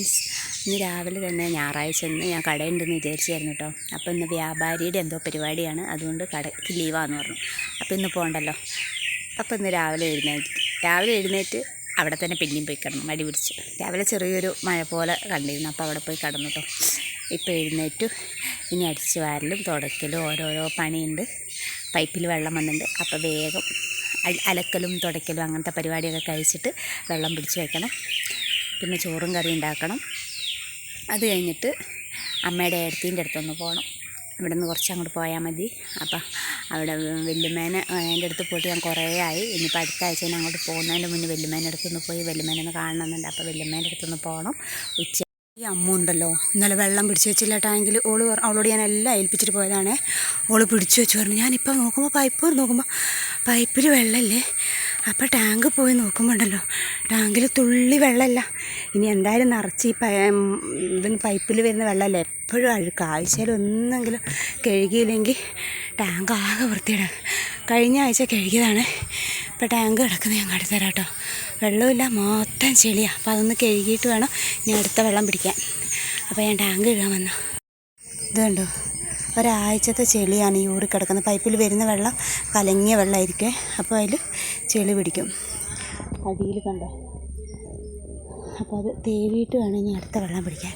ഇന്ന് രാവിലെ തന്നെ ഞായറാഴ്ച ഇന്ന് ഞാൻ കടയുണ്ടെന്ന് വിചാരിച്ചായിരുന്നു കേട്ടോ. അപ്പോൾ ഇന്ന് വ്യാപാരിയുടെ എന്തോ പരിപാടിയാണ്, അതുകൊണ്ട് കടയ്ക്ക് ലീവാന്ന് പറഞ്ഞു. അപ്പോൾ ഇന്ന് പോകണ്ടല്ലോ. അപ്പോൾ ഇന്ന് രാവിലെ എഴുന്നേറ്റ് അവിടെ തന്നെ പിന്നെയും പോയി കിടന്നു, മടി പിടിച്ച്. രാവിലെ ചെറിയൊരു മഴ പോലെ കണ്ടിരുന്നു, അപ്പോൾ അവിടെ പോയി കിടന്നു കേട്ടോ. ഇപ്പോൾ എഴുന്നേറ്റു. ഇനി അടിച്ച് വാരലും തുടയ്ക്കലും ഓരോരോ പണിയുണ്ട്. പൈപ്പിൽ വെള്ളം വന്നിട്ടുണ്ട്, അപ്പോൾ വേഗം അലക്കലും തുടയ്ക്കലും അങ്ങനത്തെ പരിപാടിയൊക്കെ കഴിച്ചിട്ട് വെള്ളം പിടിച്ച് വയ്ക്കണം. പിന്നെ ചോറും കറി ഉണ്ടാക്കണം. അത് കഴിഞ്ഞിട്ട് അമ്മയുടെ ഏടത്തീൻ്റെ അടുത്തൊന്ന് പോകണം. ഇവിടെ നിന്ന് കുറച്ച് അങ്ങോട്ട് പോയാൽ മതി. അപ്പം അവിടെ വല്യമ്മേനെ എൻ്റെ അടുത്ത് പോയിട്ട് ഞാൻ കുറേ ആയി. ഇനിയിപ്പോൾ അടുത്ത ആഴ്ച ഞാൻ അങ്ങോട്ട് പോകുന്നതിൻ്റെ മുന്നേ വല്യമ്മേൻ്റെ അടുത്തൊന്ന് പോയി വല്യമ്മേനെ കാണണമെന്നുണ്ട്. അപ്പോൾ വല്യമ്മേൻ്റെ അടുത്തൊന്ന് പോകണം. ഈ അമ്മ ഉണ്ടല്ലോ, ഇന്നലെ വെള്ളം പിടിച്ച് വെച്ചില്ല ടാങ്കിൽ. അവളോട് ഞാൻ എല്ലാം ഏൽപ്പിച്ചിട്ട് പോയതാണ്. ഓള് പിടിച്ചു വെച്ച് പറഞ്ഞു. ഞാനിപ്പോൾ നോക്കുമ്പോൾ പൈപ്പിൽ വെള്ളമില്ലേ. അപ്പോൾ ടാങ്ക് പോയി നോക്കുമ്പോൾ ഉണ്ടല്ലോ, ടാങ്കിൽ തുള്ളി വെള്ളമില്ല. ഇനി എന്തായാലും നിറച്ച് ഇതിന് പൈപ്പിൽ വരുന്ന വെള്ളമല്ലേ, എപ്പോഴും അഴുക്ക്. ആഴ്ചയിൽ ഒന്നെങ്കിലും കഴുകിയില്ലെങ്കിൽ ടാങ്ക് ആകെ വൃത്തിയിടാം. കഴിഞ്ഞ ആഴ്ച കഴുകിയതാണ്. ഇപ്പോൾ ടാങ്ക് കിടക്കുന്നത് ഞാൻ കാട്ടിത്തരാം കേട്ടോ. വെള്ളമില്ല, മൊത്തം ചെളിയാണ്. അപ്പോൾ അതൊന്ന് കഴുകിയിട്ട് വേണം ഞാൻ അടുത്ത വെള്ളം പിടിക്കാൻ. അപ്പോൾ ഞാൻ ടാങ്ക് കഴുകാൻ വന്നു. ഇത് കണ്ടോ, ഒരാഴ്ചത്തെ ചെളിയാണ് ഈ ഊറി കിടക്കുന്നത്. പൈപ്പിൽ വരുന്ന വെള്ളം കലങ്ങിയ വെള്ളമായിരിക്കും. അപ്പോൾ അതിൽ ചെളി പിടിക്കും. അടിയിൽ കണ്ടോ. അപ്പോൾ അത് തേവിയിട്ട് വേണം ഇനി അടുത്ത വെള്ളം പിടിക്കാൻ.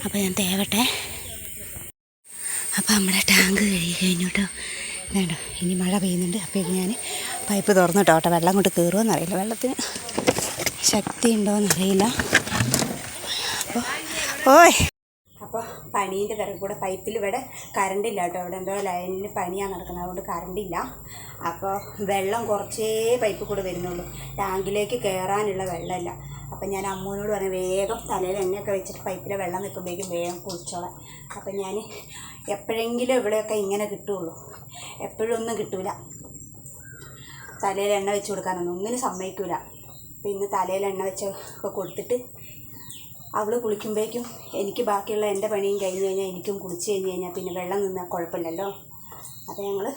അപ്പോൾ ഞാൻ തേവട്ടെ. അപ്പോൾ നമ്മുടെ ടാങ്ക് കഴുകി കഴിഞ്ഞു കേട്ടോ. വേണ്ട, ഇനി മഴ പെയ്യുന്നുണ്ട്. അപ്പോൾ ഞാൻ പൈപ്പ് തുറന്നിട്ടോ. വെള്ളം കൊണ്ട് കയറുമോയെന്ന് അറിയില്ല, വെള്ളത്തിന് ശക്തി ഉണ്ടോയെന്നറിയില്ല. അപ്പോൾ പണീൻ്റെ തിരക്ക് കൂടെ പൈപ്പിൽ ഇവിടെ കറണ്ടില്ല കേട്ടോ. ഇവിടെ എന്തോ ലൈനിൽ പണിയാണ് നടക്കുന്നത്, അതുകൊണ്ട് കറണ്ടില്ല. അപ്പോൾ വെള്ളം കുറച്ചേ പൈപ്പിൽ കൂടെ വരുന്നുള്ളൂ, ടാങ്കിലേക്ക് കയറാനുള്ള വെള്ളമില്ല. അപ്പം ഞാൻ അമ്മൂനോട് പറഞ്ഞു വേഗം തലയിൽ എണ്ണയൊക്കെ വെച്ചിട്ട് പൈപ്പിലെ വെള്ളം നിൽക്കുമ്പോഴേക്കും വേഗം കുളിച്ചോളാം. അപ്പം ഞാൻ എപ്പോഴെങ്കിലും ഇവിടെയൊക്കെ ഇങ്ങനെ കിട്ടുള്ളൂ, എപ്പോഴും ഒന്നും കിട്ടൂല. തലയിൽ എണ്ണ വെച്ച് ഒന്നിനും സമ്മതിക്കില്ല. അപ്പം ഇന്ന് തലയിൽ എണ്ണ വെച്ചൊക്കെ കൊടുത്തിട്ട് അവൾ കുളിക്കുമ്പോഴേക്കും എനിക്ക് ബാക്കിയുള്ള എൻ്റെ പണിയും കഴിഞ്ഞ് കഴിഞ്ഞാൽ എനിക്കും കുളിച്ച് കഴിഞ്ഞാൽ പിന്നെ വെള്ളം നിന്നാൽ കുഴപ്പമില്ലല്ലോ. അപ്പോൾ ഞങ്ങൾ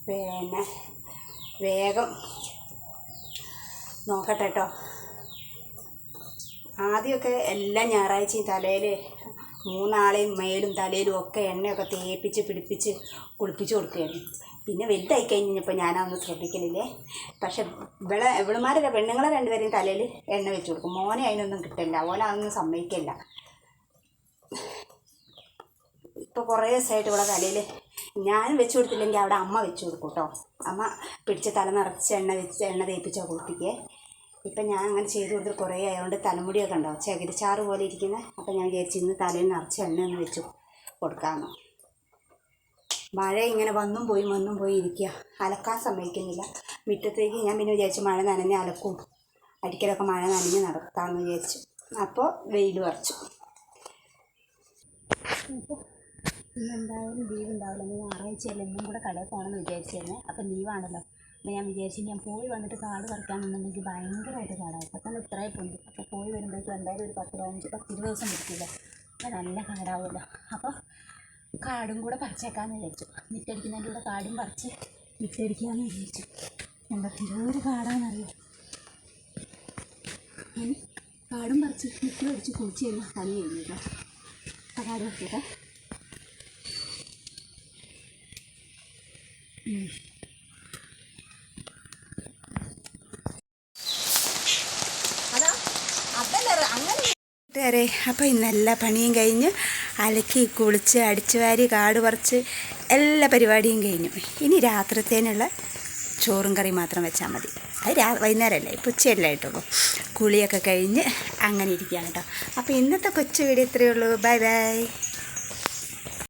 പിന്നെ വേഗം നോക്കട്ടെ കേട്ടോ. ആദ്യമൊക്കെ എല്ലാ ഞായറാഴ്ചയും തലയിൽ 3 ആളെയും മേലും തലയിലും ഒക്കെ എണ്ണയൊക്കെ തേപ്പിച്ച് പിടിപ്പിച്ച് കുളിപ്പിച്ച് കൊടുക്കുകയായിരുന്നു. പിന്നെ വലുതായി കഴിഞ്ഞപ്പോൾ ഞാനതൊന്നും ശ്രദ്ധിക്കലില്ലേ. പക്ഷെ ഇവളുമാരുടെ പെണ്ണുങ്ങളെ 2 പേരെയും തലയിൽ എണ്ണ വെച്ച് കൊടുക്കും. മോനെ അതിനൊന്നും കിട്ടില്ല, ഓനെ അതൊന്നും സമ്മതിക്കില്ല. ഇപ്പോൾ കുറേ ദിവസമായിട്ട് ഇവിടെ തലയിൽ ഞാനും വെച്ച് കൊടുത്തില്ലെങ്കിൽ അവിടെ അമ്മ വെച്ച് കൊടുക്കും കേട്ടോ. അമ്മ പിടിച്ച് തല നിറച്ച് എണ്ണ തേപ്പിച്ചാൽ കുളിപ്പിക്കേ. ഇപ്പം ഞാൻ അങ്ങനെ ചെയ്ത് കൊടുത്തിട്ട് കുറേ ആയതുകൊണ്ട് തലമുടിയൊക്കെ ഉണ്ടാവും ചകിരിച്ചാറ് പോലെ ഇരിക്കുന്നത്. അപ്പം ഞാൻ വിചാരിച്ചു ഇന്ന് തലയിൽ നിറച്ച് എണ്ണ ഒന്ന് വെച്ച് കൊടുക്കാമെന്ന്. മഴ ഇങ്ങനെ വന്നും പോയി ഇരിക്കുക, അലക്കാൻ സമ്മതിക്കുന്നില്ല മുറ്റത്തേക്ക്. ഞാൻ പിന്നെ വിചാരിച്ചു മഴ നനഞ്ഞ് അലക്കും അടിക്കലൊക്കെ മഴ നനഞ്ഞ് നടക്കാമെന്ന് വിചാരിച്ചു. അപ്പോൾ വെയിൽ വറച്ചു. അപ്പോൾ ഇന്നെന്തായാലും ലീവ് ഉണ്ടാവില്ല. ഞാൻ ഞായറാഴ്ചയല്ല, ഇന്നും കൂടെ കടയിൽ പോകണമെന്ന് വിചാരിച്ചിരുന്നത്. അപ്പം ലീവാണല്ലോ. അപ്പോൾ ഞാൻ വിചാരിച്ചു ഞാൻ പോയി വന്നിട്ട് കാട് പറിക്കാമെന്നുണ്ടെങ്കിൽ ഭയങ്കരമായിട്ട് കാടാണ്. ഇപ്പം തന്നെ ഇത്രയും പൊന്തി. അപ്പോൾ പോയി വരുമ്പോഴേക്കും എന്തായാലും ഒരു 10-20 ദിവസം പിടിക്കില്ല. അപ്പോൾ നല്ല കാടാവുമല്ലോ. അപ്പോൾ കാടും കൂടെ പറിച്ചേക്കാമെന്ന് വിചാരിച്ചു. മിറ്റടിക്കുന്നതിൻ്റെ കൂടെ കാടും പറിച്ച് മിറ്റടിക്കാമെന്ന് വിചാരിച്ചു. എന്തൊരു കാടാണെന്നറിയോ. ഞാൻ കാടും പറിച്ച് മിറ്റ് പഠിച്ച് കുളിച്ച് കഴിഞ്ഞാൽ തനി കഴിഞ്ഞു കേട്ടോ. അപ്പോൾ കാട് പറിക്കട്ടെ. കൂട്ടുകാരെ, അപ്പോൾ ഇന്ന് എല്ലാ പണിയും കഴിഞ്ഞ് അലക്കി കുളിച്ച് അടിച്ചു വാരി കാട് പറിച്ച് എല്ലാ പരിപാടിയും കഴിഞ്ഞു. ഇനി രാത്രിത്തേനുള്ള ചോറും കറി മാത്രം വെച്ചാൽ മതി. അത് വൈകുന്നേരമല്ലേ, ഇപ്പോൾ ഉച്ചയല്ലേ ആയിട്ടുള്ളൂ. കുളിയൊക്കെ കഴിഞ്ഞ് അങ്ങനെ ഇരിക്കുകയാണ് കേട്ടോ. അപ്പോൾ ഇന്നത്തെ കൊച്ചു വീഡിയോ ഇത്രയേ ഉള്ളൂ. Bye bye.